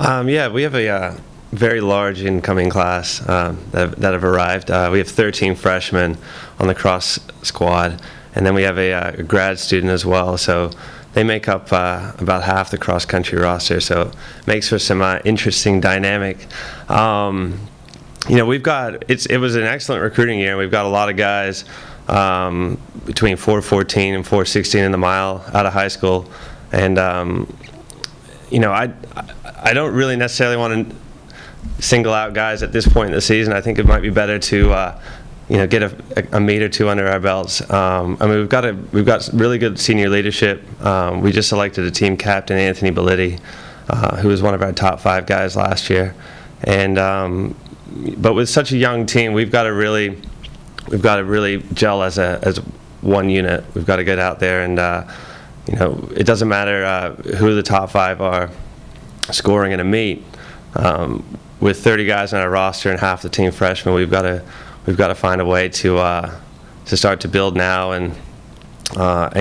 Yeah, we have a very large incoming class that have arrived. We have 13 freshmen on the cross squad, and then we have a grad student as well. So they make up about half the cross country roster. So it makes for some interesting dynamic. We've got it was an excellent recruiting year. We've got a lot of guys between 4:14 and 4:16 in the mile out of high school, and I don't really necessarily want to single out guys at this point in the season. I think it might be better to get a meet or two under our belts. We've got really good senior leadership. We just selected a team captain, Anthony Bellitti, who was one of our top 5 guys last year. And but with such a young team, we've got to really gel as one unit. We've got to get out there and it doesn't matter who the top 5 are scoring in a meet. With 30 guys on our roster and half the team freshmen, we've got to find a way to start to build now and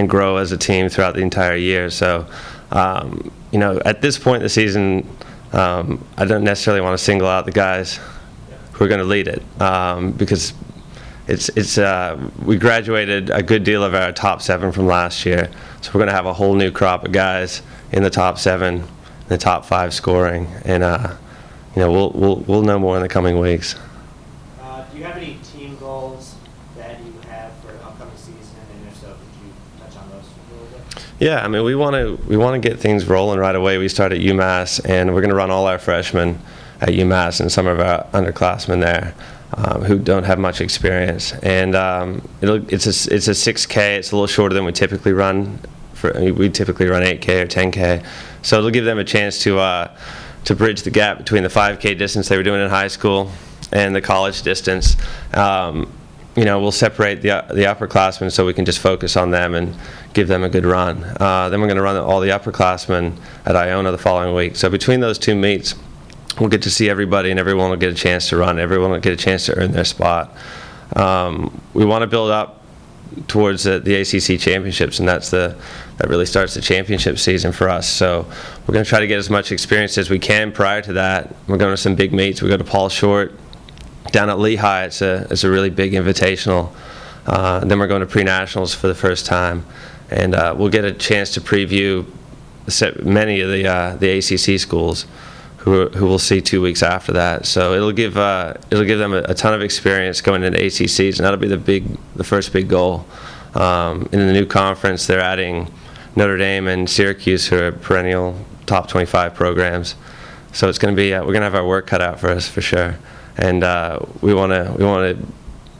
grow as a team throughout the entire year. So at this point in the season, I don't necessarily want to single out the guys who are going to lead it, because we graduated a good deal of our top 7 from last year, so we're going to have a whole new crop of guys in the top 7, the top 5 scoring, and we'll know more in the coming weeks. Do you have any team goals that you have for the upcoming season, and if so, could you touch on those a little bit? Yeah, we want to get things rolling right away. We start at UMass, and we're going to run all our freshmen at UMass and some of our underclassmen there who don't have much experience. And it's a 6K. It's a little shorter than we typically run. We typically run 8K or 10K, so it'll give them a chance to bridge the gap between the 5K distance they were doing in high school and the college distance. We'll separate the upperclassmen so we can just focus on them and give them a good run. Then we're going to run all the upperclassmen at Iona the following week. So between those 2 meets, we'll get to see everybody, and everyone will get a chance to run. Everyone will get a chance to earn their spot. We want to build up towards the ACC championships, and that really starts the championship season for us. So we're going to try to get as much experience as we can prior to that. We're going to some big meets. We go to Paul Short down at Lehigh. It's a really big invitational. Then we're going to pre-nationals for the first time, and we'll get a chance to preview many of the ACC schools who we'll see 2 weeks after that. So it'll give them a ton of experience going into ACCs, and that'll be the first big goal. In the new conference, they're adding Notre Dame and Syracuse, who are perennial top 25 programs. So it's going to be we're going to have our work cut out for us for sure, and we want to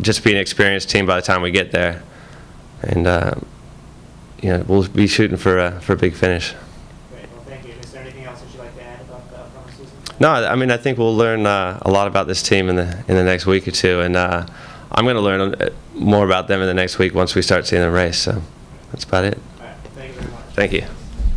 just be an experienced team by the time we get there, and we'll be shooting for a big finish. No, I think we'll learn a lot about this team in the next week or two, and I'm going to learn more about them in the next week once we start seeing the race. So that's about it. All right. Thank you very much. Thank you.